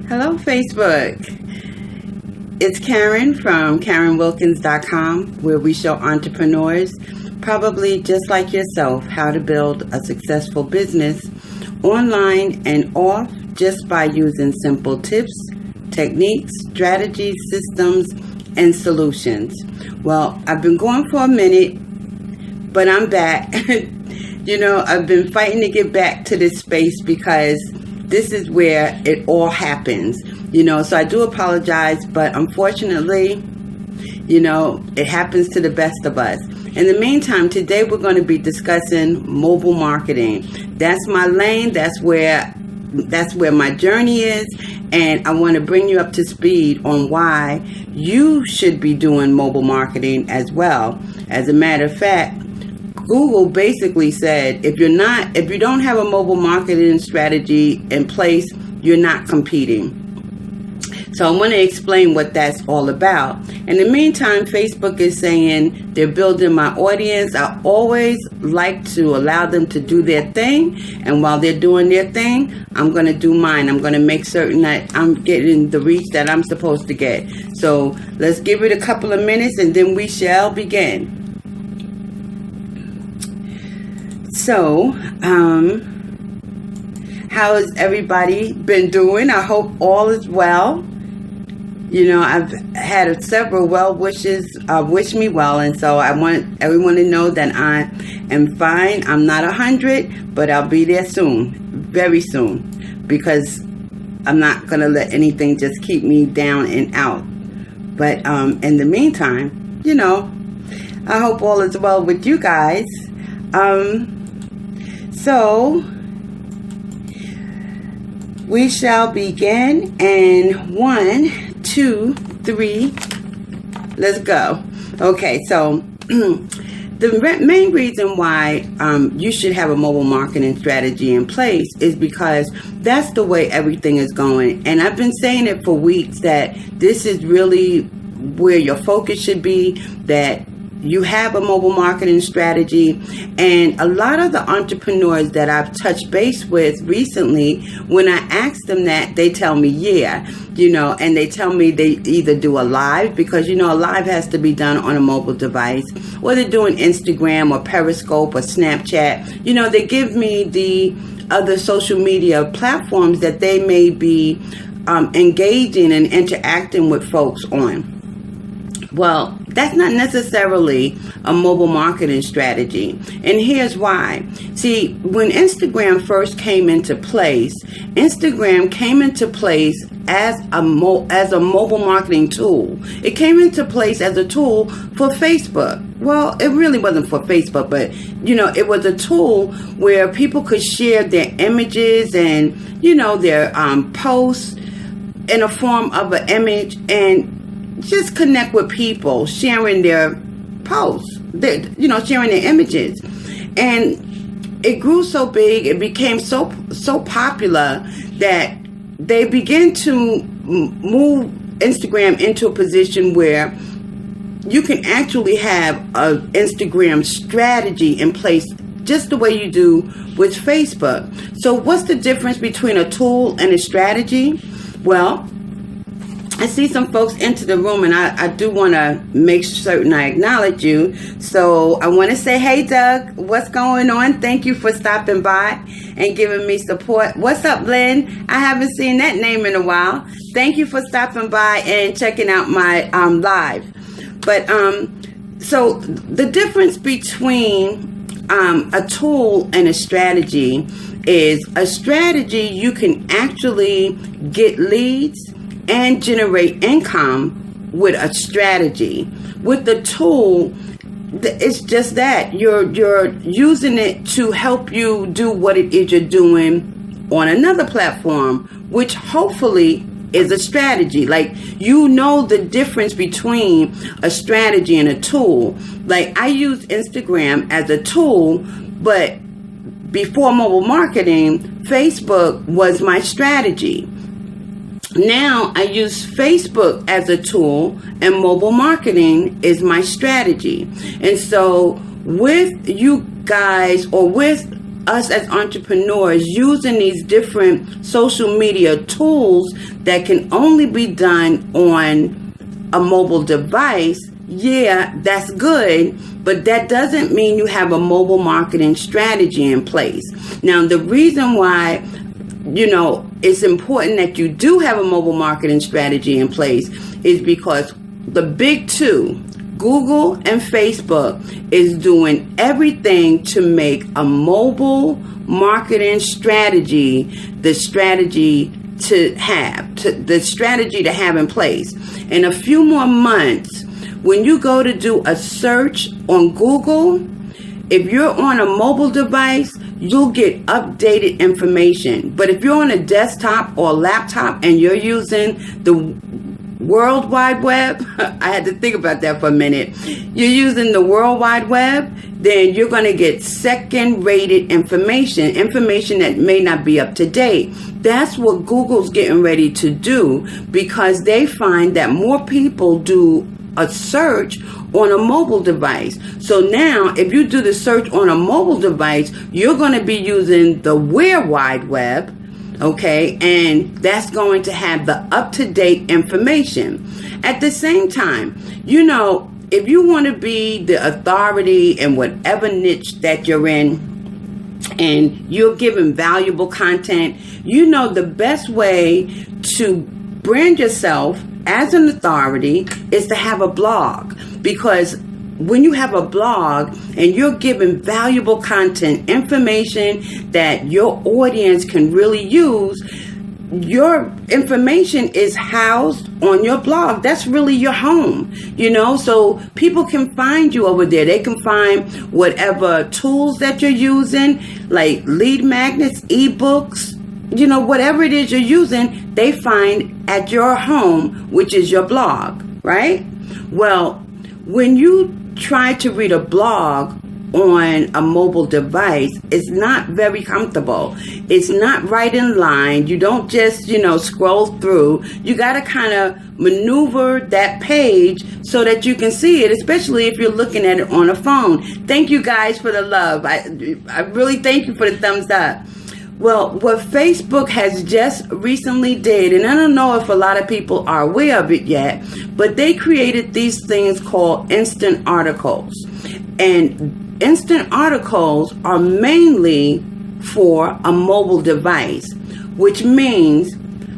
Hello, Facebook. It's Kaaren from KarenWilkins.com, where we show entrepreneurs, probably just like yourself, how to build a successful business online and off just by using simple tips, techniques, strategies, systems, and solutions. Well, I've been going for a minute, but I'm back. I've been fighting to get back to this space because this is where it all happens. So I do apologize, but unfortunately, it happens to the best of us. In the meantime, today we're going to be discussing mobile marketing. That's my lane. That's where my journey is. And I want to bring you up to speed on why you should be doing mobile marketing as well. As a matter of fact, Google basically said, if you don't have a mobile marketing strategy in place, you're not competing. So I want to explain what that's all about. In the meantime, Facebook is saying they're building my audience. I always like to allow them to do their thing. And while they're doing their thing, I'm going to do mine. I'm going to make certain that I'm getting the reach that I'm supposed to get. So let's give it a couple of minutes and then we shall begin. So, how has everybody been doing? I hope all is well. I've had several well wishes wish me well, and so I want everyone to know that I am fine. I'm not 100, but I'll be there soon, very soon, because I'm not going to let anything just keep me down and out. But in the meantime, I hope all is well with you guys. So we shall begin in 1, 2, 3. Let's go. Okay, so the main reason why you should have a mobile marketing strategy in place is because that's the way everything is going. And I've been saying it for weeks that this is really where your focus should be, that you have a mobile marketing strategy. And a lot of the entrepreneurs that I've touched base with recently, when I ask them that, they tell me, and they tell me they either do a live, because, a live has to be done on a mobile device, or they're doing Instagram or Periscope or Snapchat. They give me the other social media platforms that they may be engaging and interacting with folks on. Well, that's not necessarily a mobile marketing strategy. And here's why. See, when Instagram first came into place, Instagram came into place as a mobile marketing tool. It came into place as a tool for Facebook. Well, it really wasn't for Facebook, but, it was a tool where people could share their images and, their posts in a form of an image and just connect with people, sharing their posts, sharing their images. And it grew so big, it became so popular that they began to move Instagram into a position where you can actually have an Instagram strategy in place just the way you do with Facebook. So what's the difference between a tool and a strategy? Well, I see some folks into the room, and I do want to make certain I acknowledge you. So I want to say, hey, Doug, what's going on? Thank you for stopping by and giving me support. What's up, Lynn? I haven't seen that name in a while. Thank you for stopping by and checking out my live. But so the difference between a tool and a strategy is a strategy you can actually get leads and generate income with a strategy. With the tool, it's just that you're using it to help you do what it is you're doing on another platform, which hopefully is a strategy. Like, the difference between a strategy and a tool. Like, I use Instagram as a tool, but before mobile marketing, Facebook was my strategy. Now I use Facebook as a tool and mobile marketing is my strategy. And so with you guys, or with us as entrepreneurs using these different social media tools that can only be done on a mobile device, yeah, that's good, but that doesn't mean you have a mobile marketing strategy in place. Now, the reason why, it's important that you do have a mobile marketing strategy in place is because the big two, Google and Facebook, is doing everything to make a mobile marketing strategy the strategy to have in place. In a few more months, when you go to do a search on Google, if you're on a mobile device, you'll get updated information. But if you're on a desktop or a laptop and you're using the World Wide Web, I had to think about that for a minute. You're using the World Wide Web, then you're going to get second-rated information that may not be up to date. That's what Google's getting ready to do, because they find that more people do a search on a mobile device. So now, if you do the search on a mobile device, you're going to be using the World Wide Web, okay, and that's going to have the up-to-date information. At the same time, if you want to be the authority in whatever niche that you're in, and you're giving valuable content, the best way to brand yourself as an authority is to have a blog. Because when you have a blog and you're giving valuable content, information that your audience can really use, your information is housed on your blog. That's really your home, so people can find you over there. They can find whatever tools that you're using, like lead magnets, ebooks, whatever it is you're using, they find at your home, which is your blog, right? Well, when you try to read a blog on a mobile device, it's not very comfortable. It's not right in line. You don't just, scroll through. You got to kind of maneuver that page so that you can see it, especially if you're looking at it on a phone. Thank you guys for the love. I really thank you for the thumbs up. Well, what Facebook has just recently did, and I don't know if a lot of people are aware of it yet, but they created these things called instant articles. And instant articles are mainly for a mobile device, which means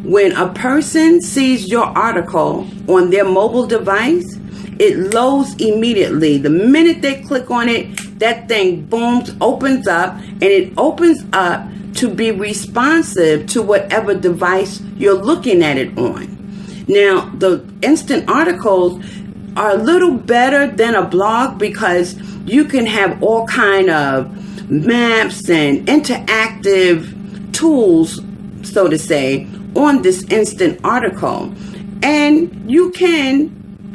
when a person sees your article on their mobile device, it loads immediately. The minute they click on it, that thing booms, opens up, and it opens up to be responsive to whatever device you're looking at it on. Now, the instant articles are a little better than a blog because you can have all kind of maps and interactive tools, so to say, on this instant article. And you can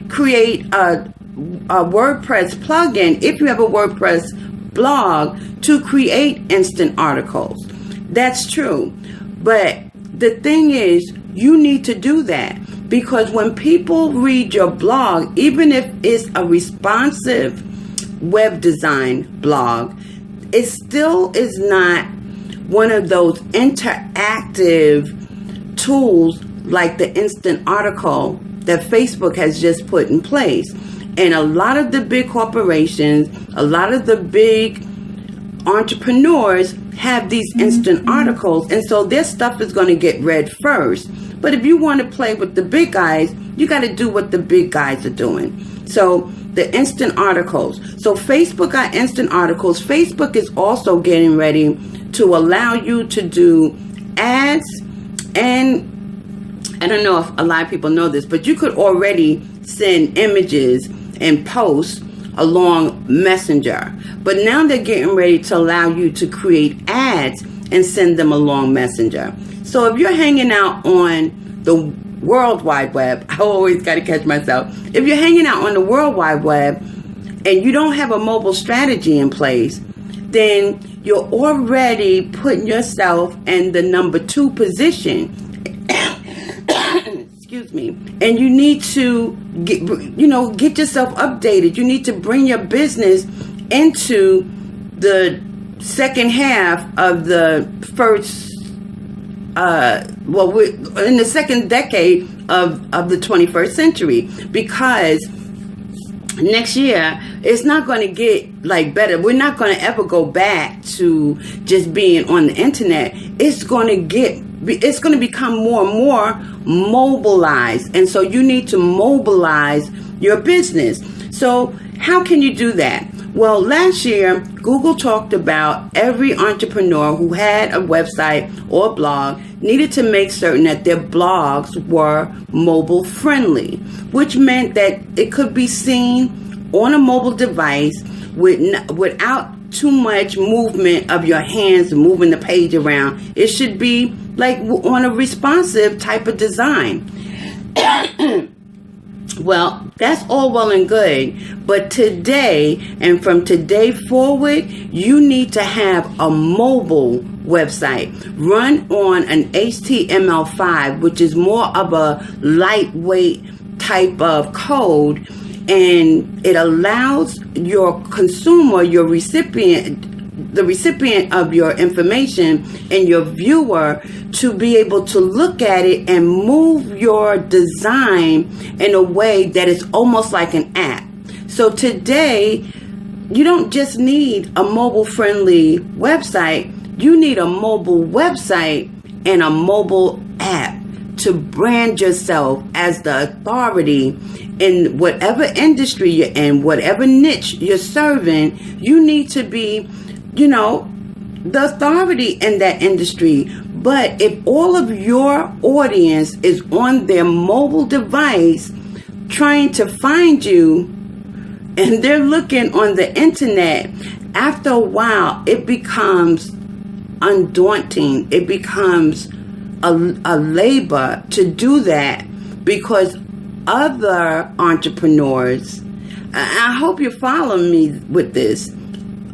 create a WordPress plugin if you have a WordPress blog to create instant articles. That's true. But the thing is, you need to do that, because when people read your blog, even if it's a responsive web design blog, it still is not one of those interactive tools like the instant article that Facebook has just put in place. And a lot of the big corporations, a lot of the big entrepreneurs have these instant articles, and so their stuff is going to get read first. But if you want to play with the big guys, you got to do what the big guys are doing. So the instant articles. So Facebook got instant articles. Facebook is also getting ready to allow you to do ads, and I don't know if a lot of people know this, but you could already send images and posts along Messenger. But now they're getting ready to allow you to create ads and send them along Messenger. So if you're hanging out on the World Wide Web, I always got to catch myself. If you're hanging out on the World Wide Web and you don't have a mobile strategy in place, then you're already putting yourself in the number 2 position. Excuse me. And you need to get yourself updated. You need to bring your business into the second half of the first, we're in the second decade of the 21st century, because next year it's not going to get like better. We're not going to ever go back to just being on the internet. It's going to become more and more mobilized, and so you need to mobilize your business. So how can you do that? Well, last year, Google talked about every entrepreneur who had a website or blog needed to make certain that their blogs were mobile friendly, which meant that it could be seen on a mobile device without too much movement of your hands moving the page around. It should be like on a responsive type of design. Well, that's all well and good, but today and from today forward, you need to have a mobile website run on an HTML5, which is more of a lightweight type of code, and it allows your consumer, your recipient, the recipient of your information and your viewer to be able to look at it and move your design in a way that is almost like an app. So today, you don't just need a mobile friendly website, you need a mobile website and a mobile app to brand yourself as the authority in whatever industry you're in, whatever niche you're serving. You need to be, the authority in that industry. But if all of your audience is on their mobile device trying to find you, and they're looking on the internet, after a while, it becomes undaunting. It becomes a labor to do that, because other entrepreneurs, I hope you follow me with this,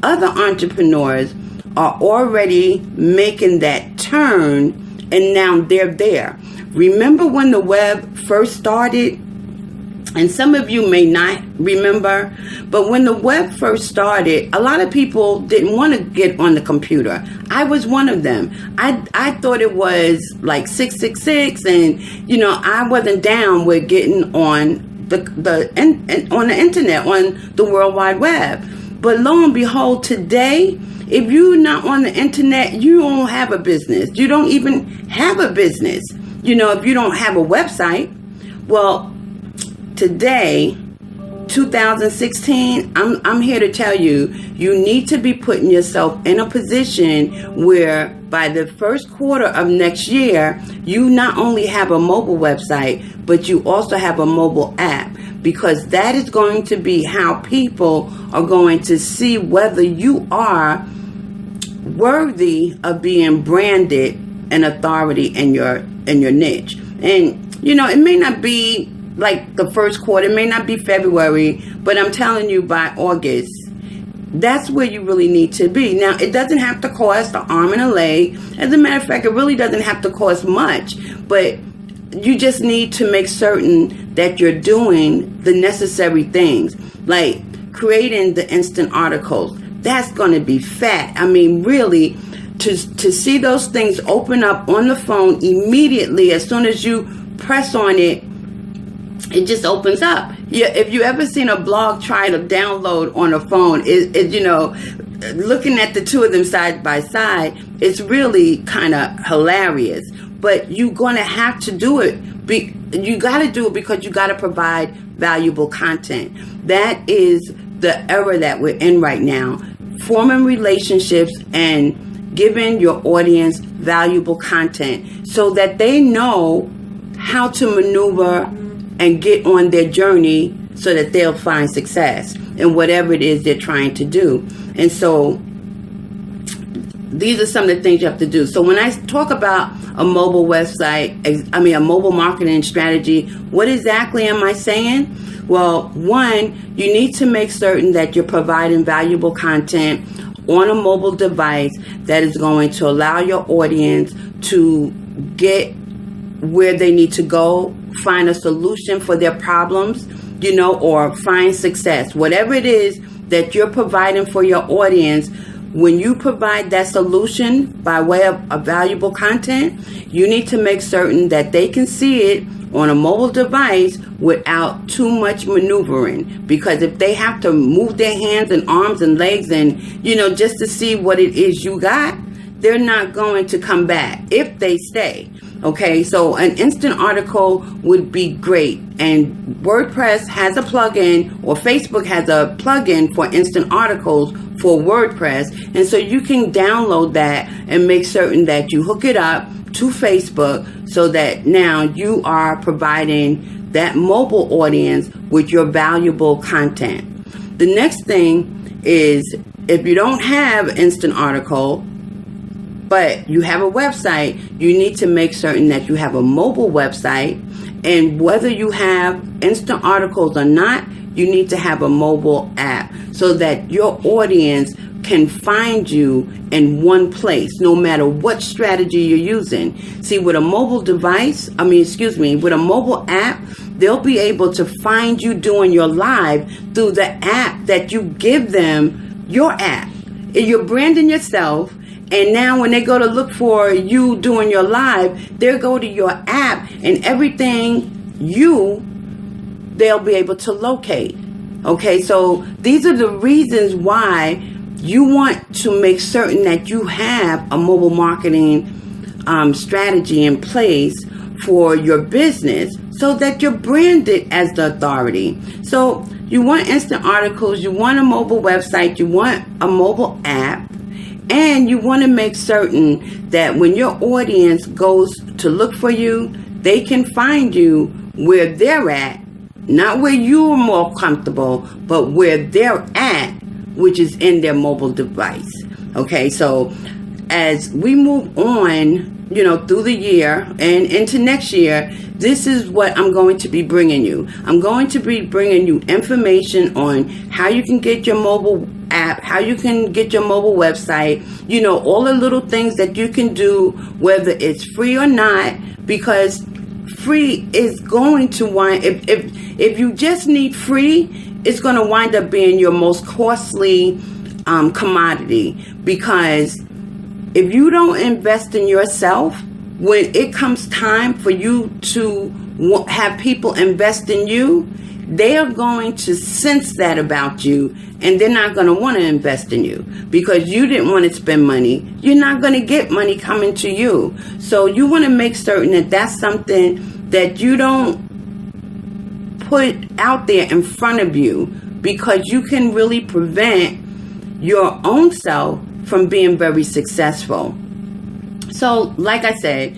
other entrepreneurs are already making that turn, and now they're there. Remember when the web first started? And some of you may not remember, but when the web first started, a lot of people didn't want to get on the computer. I was one of them. I thought it was like 666, and I wasn't down with getting on on the internet, on the World Wide Web. But lo and behold, today, if you're not on the internet, you don't have a business. You don't even have a business. If you don't have a website. Well, today, 2016, I'm here to tell you, you need to be putting yourself in a position where by the first quarter of next year, you not only have a mobile website, but you also have a mobile app, because that is going to be how people are going to see whether you are worthy of being branded an authority in your niche. And it may not be like the first quarter, it may not be February, but I'm telling you, by August, that's where you really need to be. Now, it doesn't have to cost an arm and a leg. As a matter of fact, it really doesn't have to cost much, but you just need to make certain that you're doing the necessary things, like creating the instant articles. That's going to be fat. I mean, really, to see those things open up on the phone immediately, as soon as you press on it, it just opens up. Yeah, if you ever seen a blog try to download on a phone, looking at the two of them side by side, it's really kind of hilarious. But you're going to have to do it. You got to do it because you got to provide valuable content. That is the era that we're in right now. Forming relationships and giving your audience valuable content so that they know how to maneuver and get on their journey so that they'll find success in whatever it is they're trying to do. And so these are some of the things you have to do. So when I talk about a mobile website, a mobile marketing strategy, what exactly am I saying? Well, one, you need to make certain that you're providing valuable content on a mobile device that is going to allow your audience to get where they need to go, find a solution for their problems, or find success. Whatever it is that you're providing for your audience, when you provide that solution by way of a valuable content, you need to make certain that they can see it on a mobile device without too much maneuvering. Because if they have to move their hands and arms and legs and, just to see what it is you got, they're not going to come back if they stay. Okay, so an instant article would be great. And WordPress has a plugin, or Facebook has a plugin for instant articles for WordPress. And so you can download that and make certain that you hook it up to Facebook so that now you are providing that mobile audience with your valuable content. The next thing is, if you don't have instant article, but you have a website, you need to make certain that you have a mobile website. And whether you have instant articles or not, you need to have a mobile app so that your audience can find you in one place, no matter what strategy you're using. See, with a mobile device, with a mobile app, they'll be able to find you doing your live through the app that you give them, your app. You're branding yourself. And now when they go to look for you doing your live, they'll go to your app, and everything they'll be able to locate. Okay, so these are the reasons why you want to make certain that you have a mobile marketing strategy in place for your business so that you're branded as the authority. So you want instant articles, you want a mobile website, you want a mobile app. And you want to make certain that when your audience goes to look for you, they can find you where they're at, not where you're more comfortable, but where they're at, which is in their mobile device. Okay, so as we move on, through the year and into next year, this is what I'm going to be bringing you. I'm going to be bringing you information on how you can get your mobile app, how you can get your mobile website, all the little things that you can do, whether it's free or not, because free is going to if you just need free, it's going to wind up being your most costly commodity. Because if you don't invest in yourself, when it comes time for you to have people invest in you, they are going to sense that about you, and they're not going to want to invest in you because you didn't want to spend money. You're not going to get money coming to you. So you want to make certain that that's something that you don't put out there in front of you, because you can really prevent your own self from being very successful. So, like I said,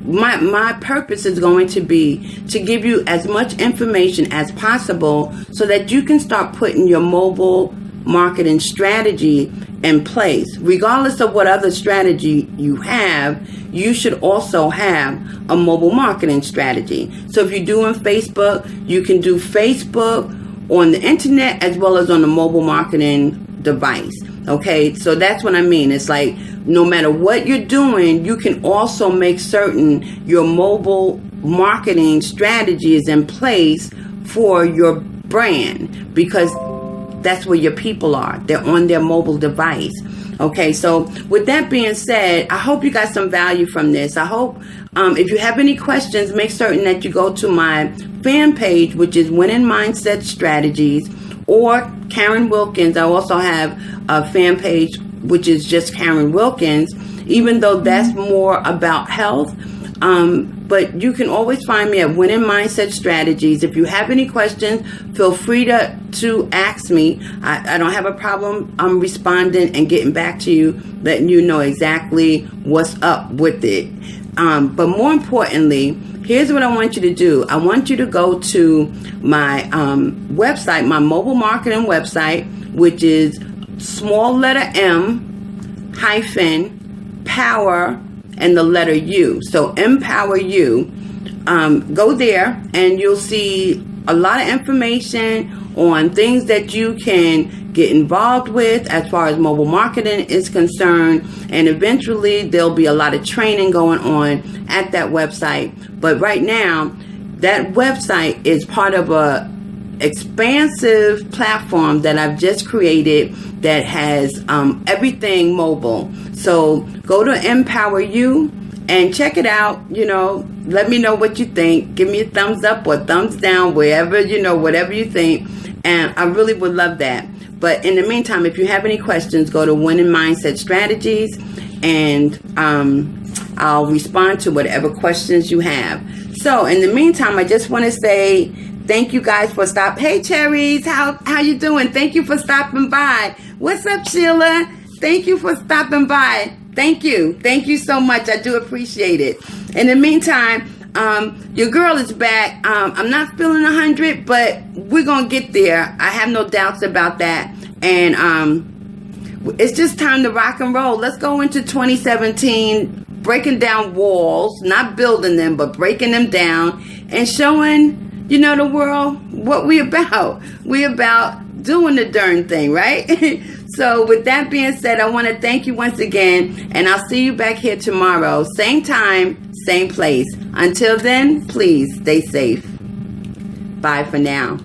my purpose is going to be to give you as much information as possible so that you can start putting your mobile marketing strategy in place. Regardless of what other strategy you have, you should also have a mobile marketing strategy. So if you're doing Facebook, you can do Facebook on the internet as well as on the mobile marketing device. Okay, so that's what I mean. It's like, no matter what you're doing, you can also make certain your mobile marketing strategy is in place for your brand, because that's where your people are. They're on their mobile device. Okay, so with that being said, I hope you got some value from this. I hope if you have any questions, make certain that you go to my fan page, which is Winning Mindset Strategies, or Kaaren Wilkins. I also have a fan page which is just Kaaren Wilkins, even though that's more about health. But you can always find me at Winning Mindset Strategies. If you have any questions, feel free to ask me. I don't have a problem responding and getting back to you, letting you know exactly what's up with it. But more importantly, here's what I want you to do. I want you to go to my website, my mobile marketing website, which is small letter M hyphen power and the letter U. So Empower You. Go there and you'll see a lot of information on things that you can get involved with as far as mobile marketing is concerned. And eventually there'll be a lot of training going on at that website. But right now, that website is part of a expansive platform that I've just created that has everything mobile. So go to Empower You and check it out. Let me know what you think. Give me a thumbs up or thumbs down, wherever, whatever you think. And I really would love that. But in the meantime, if you have any questions, go to Winning Mindset Strategies, and I'll respond to whatever questions you have. So in the meantime, I just want to say thank you guys for stopping. Hey, Cherries, how you doing? Thank you for stopping by. What's up, Sheila? Thank you for stopping by. Thank you. Thank you so much. I do appreciate it. In the meantime, your girl is back. I'm not feeling 100, but we're going to get there. I have no doubts about that. And it's just time to rock and roll. Let's go into 2017 breaking down walls, not building them, but breaking them down and showing, the world what we about. We about doing the darn thing, right? So with that being said, I want to thank you once again, and I'll see you back here tomorrow. Same time, same place. Until then, please stay safe. Bye for now.